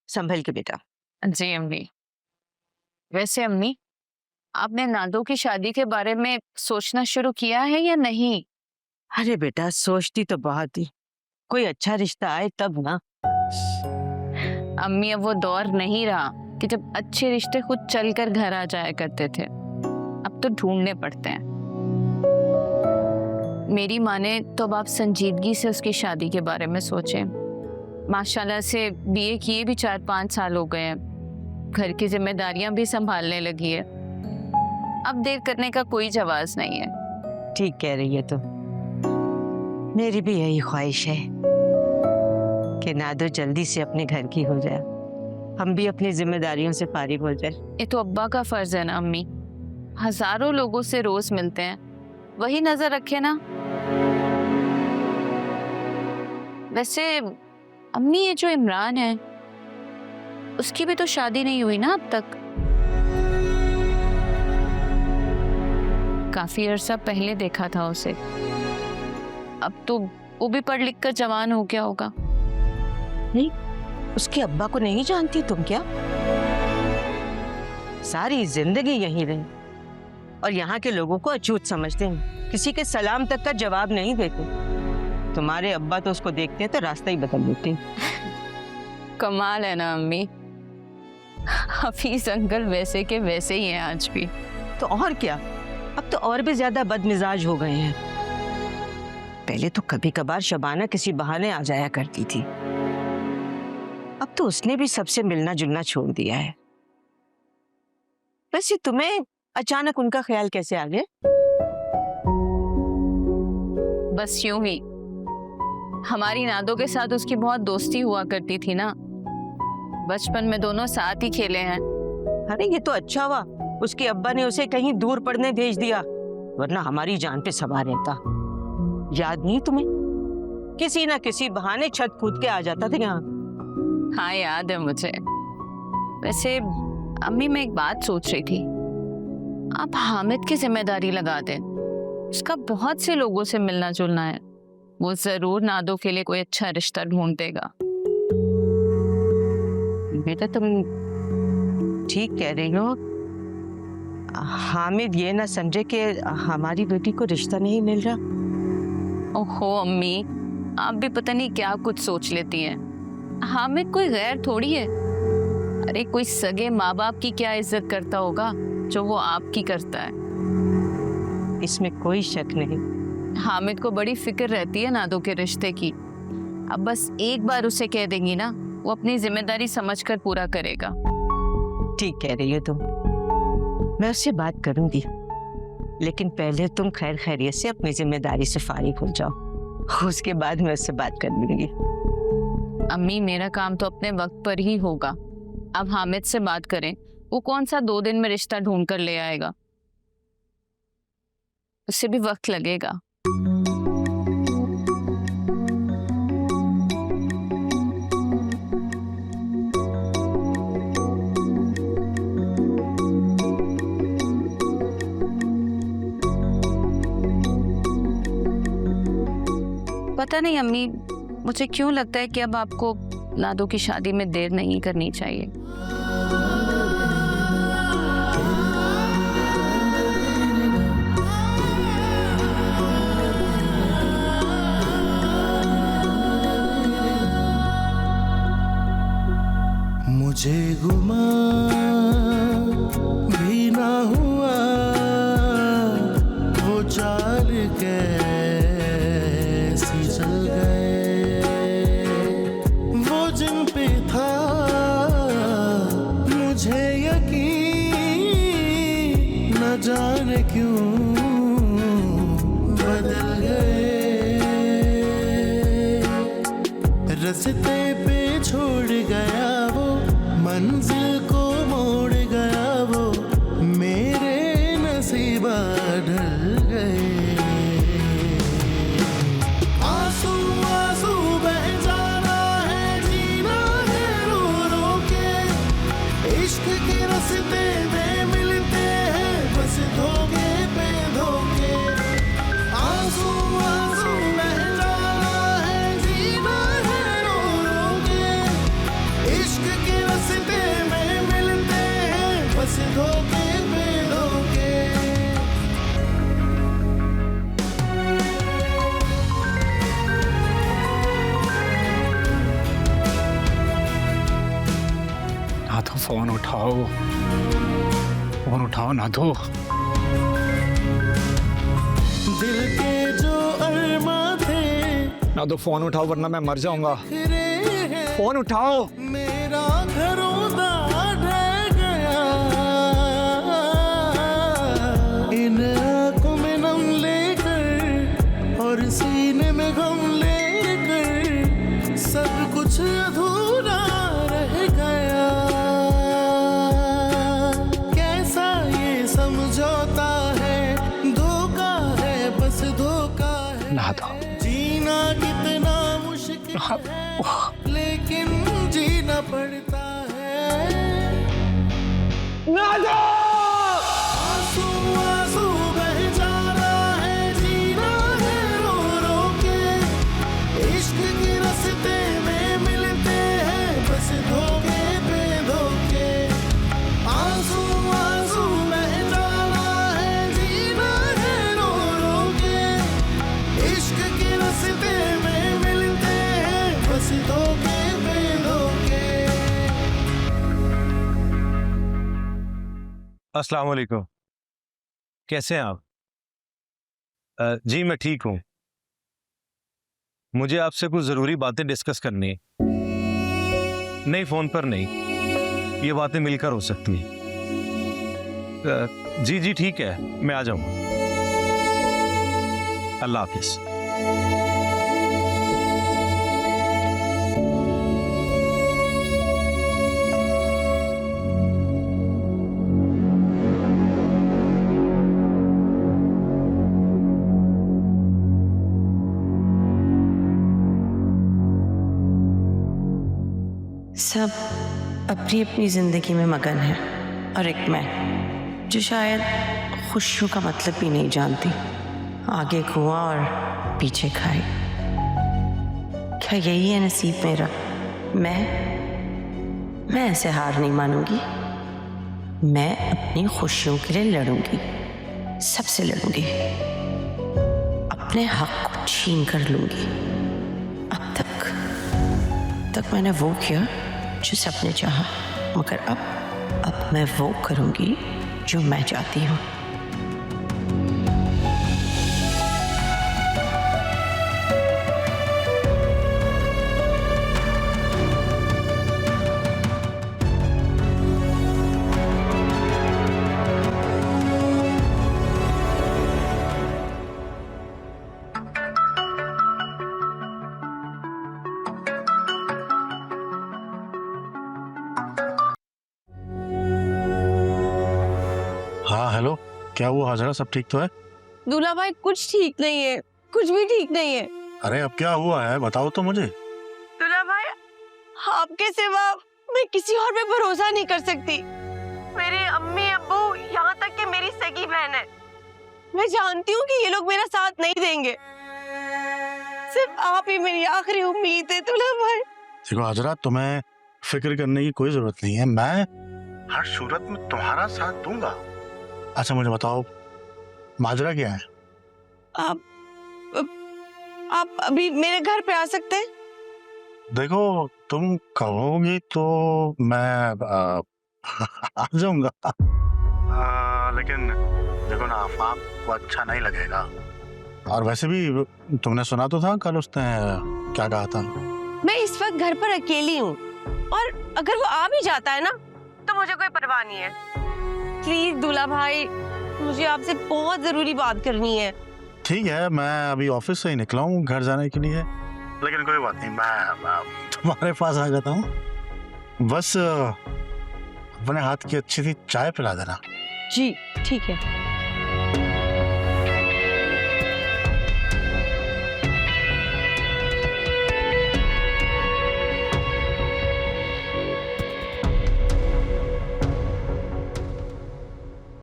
संभल के बेटा। जी अम्मी। वैसे अम्मी, आपने नादो की शादी के बारे में सोचना शुरू किया है या नहीं? अरे बेटा, सोचती तो बहुत थी, कोई अच्छा रिश्ता आए तब ना। अम्मी, अब वो दौर नहीं रहा कि जब अच्छे रिश्ते खुद चलकर घर आ जाया करते थे। अब तो ढूंढने पड़ते हैं। मेरी माने तो अब आप संजीदगी से उसकी शादी के बारे में सोचें। माशाल्लाह से बीए किए भी 4-5 साल हो गए हैं, घर की जिम्मेदारियां भी संभालने लगी है। अब देर करने का कोई जवाज नहीं है। ठीक कह रही है तो, मेरी भी यही ख्वाहिश है कि नादो जल्दी से अपने घर की हो जाए, हम भी अपनी जिम्मेदारियों से फारिग हो जाए। ये तो अब्बा का फर्ज है ना अम्मी, हजारों लोगों से रोज मिलते हैं, वही नजर रखे ना। वैसे अम्मी, ये जो इमरान है उसकी भी तो शादी नहीं हुई ना अब तक। काफी अरसा पहले देखा था उसे, अब तो वो भी पढ़ लिख कर जवान हो गया होगा। नहीं, उसके अब्बा को नहीं जानती तुम क्या? सारी जिंदगी यहीं रही और यहाँ के लोगों को अछूत समझते हैं, किसी के सलाम तक का जवाब नहीं देते। तुम्हारे अब्बा तो उसको देखते हैं तो रास्ता ही बदल देते हैं। कमाल है ना अम्मी, हफीज अंकल वैसे के वैसे ही हैं आज भी। तो और क्या, अब तो और भी ज्यादा बदमिजाज हो गए हैं। पहले तो कभी कभार शबाना किसी बहाने आ जाया करती थी, अब तो उसने भी सबसे मिलना जुलना छोड़ दिया है। वैसे तुम्हें अचानक उनका ख्याल कैसे आ गया? बस यूं ही, हमारी नादो के साथ उसकी बहुत दोस्ती हुआ करती थी ना, बचपन में दोनों साथ ही खेले हैं। अरे ये तो अच्छा हुआ, उसके अब्बा ने उसे कहीं दूर पढ़ने भेज दिया, वरना हमारी जान पे सवार रहता। याद नहीं तुम्हें, किसी ना किसी बहाने छत कूद के आ जाता था यहाँ। हाँ याद है मुझे। वैसे अम्मी, मैं एक बात सोच रही थी, आप हामिद की जिम्मेदारी लगा दें, उसका बहुत से लोगों से मिलना जुलना है, वो जरूर नादो के लिए कोई अच्छा रिश्ता ढूंढ देगा। बेटा तुम ठीक कह रही हो, हामिद ये ना समझे कि हमारी बेटी को रिश्ता नहीं मिल रहा। ओहो अम्मी, आप भी पता नहीं क्या कुछ सोच लेती हैं। हामिद कोई गैर थोड़ी है। अरे कोई सगे माँ बाप की क्या इज्जत करता होगा जो वो आपकी करता है। इसमें कोई शक नहीं। हामिद को बड़ी फिक्र रहती है नादो के रिश्ते की। अब बस एक बार उसे कह देंगी ना, वो अपनी जिम्मेदारी समझकर पूरा करेगा। ठीक कह रही हो तुम, मैं उससे बात करूंगी, लेकिन पहले तुम खैर खैरियत से अपनी जिम्मेदारी से फारिग हो जाओ, उसके बाद मैं उससे बात कर लूंगी। अम्मी, मेरा काम तो अपने वक्त पर ही होगा। अब हामिद से बात करें, वो कौन सा 2 दिन में रिश्ता ढूंढ कर ले आएगा, उससे भी वक्त लगेगा। पता नहीं अम्मी, मुझे क्यों लगता है कि अब आपको नादो की शादी में देर नहीं करनी चाहिए। मुझे गुमान भी ना हुआ वो चाल कैसी चल गए, वो जिन पे था मुझे यकीन न जाने क्यों बदल गए। रास्ते पे छोड़ गया वो, मंजिल को मोड़ गया वो, मेरे नसीबा ढल गए। आंसू आंसू बह जाना है, जीना है रो रो के, इश्क के रास्ते में मिलते हैं बस धोखे पे धोखे। आंसू आंसू बह जाना है, जीना है रो रो के, इश्क इश्क के रास्ते में मिलते हैं बस धोखे पे धोखे। ना तो फोन उठाओ ना तो। दिल के जो अरमा थे ना तो फोन उठाओ वरना मैं मर जाऊंगा। बिखरे हैं, फोन उठाओ। मेरा घरों ढह गया। इन आंखों में नम लेकर और सीने में गम लेकर सब कुछ अधूरा रह गया। कैसा ये समझौता है, धोखा है बस धोखा है। ना दो। जीना कितना मुश्किल है लेकिन जीना पड़ता है। ना दो। आंसू आंसू बह जा रहा है, जीना है रो रो के। इश्क के रास्ते में मिलते हैं बस धोखे पे धोखे। आंसू आंसू बह जा रहा है, जीना है रो रो के। इश्क के रास्ते में मिलते हैं बस धोखे पे धोखे। अस्सलाम वालेकुम, कैसे हैं आप? जी मैं ठीक हूँ। मुझे आपसे कुछ ज़रूरी बातें डिस्कस करनी है। नहीं, फ़ोन पर नहीं, ये बातें मिलकर हो सकती हैं। जी जी ठीक है, मैं आ जाऊँगा। अल्लाह हाफिज़। सब अपनी अपनी ज़िंदगी में मगन है और एक मैं जो शायद खुशियों का मतलब भी नहीं जानती। आगे कुआं और पीछे खाई। क्या यही है नसीब मेरा? मैं ऐसे हार नहीं मानूंगी। मैं अपनी खुशियों के लिए लड़ूंगी, सबसे लड़ूंगी, अपने हक को छीन कर लूंगी। अब तक मैंने वो किया जो सबने चाहा, मगर अब मैं वो करूंगी जो मैं चाहती हूँ। हाँ हेलो, क्या हुआ हाजरा, सब ठीक तो है? दूल्हा भाई कुछ ठीक नहीं है, कुछ भी ठीक नहीं है। अरे अब क्या हुआ है, बताओ तो मुझे। दूल्हा भाई, आपके सिवा मैं किसी और पे भरोसा नहीं कर सकती। मेरे अम्मी अब्बू, यहाँ तक कि मेरी सगी बहन है, मैं जानती हूँ कि ये लोग मेरा साथ नहीं देंगे। सिर्फ आप ही मेरी आखिरी उम्मीद है दूल्हा भाई। देखो हाजरा, तुम्हें फिक्र करने की कोई जरूरत नहीं है, मैं हर सूरत में तुम्हारा साथ दूंगा। अच्छा मुझे बताओ, माजरा क्या है? आप अभी मेरे घर पे आ सकते हैं? देखो तुम कहोगी तो मैं आ जाऊंगा, लेकिन देखो ना आपको अच्छा नहीं लगेगा। और वैसे भी तुमने सुना तो था कल उसने क्या कहा था। मैं इस वक्त घर पर अकेली हूँ और अगर वो आ भी जाता है ना तो मुझे कोई परवाह नहीं है। प्लीज दूल्हा भाई, मुझे आपसे बहुत जरूरी बात करनी है। ठीक है, मैं अभी ऑफिस से ही निकला हूँ घर जाने के लिए, लेकिन कोई बात नहीं, मैं तुम्हारे पास आ जाता हूँ। बस अपने हाथ की अच्छी सी चाय पिला देना। जी ठीक है।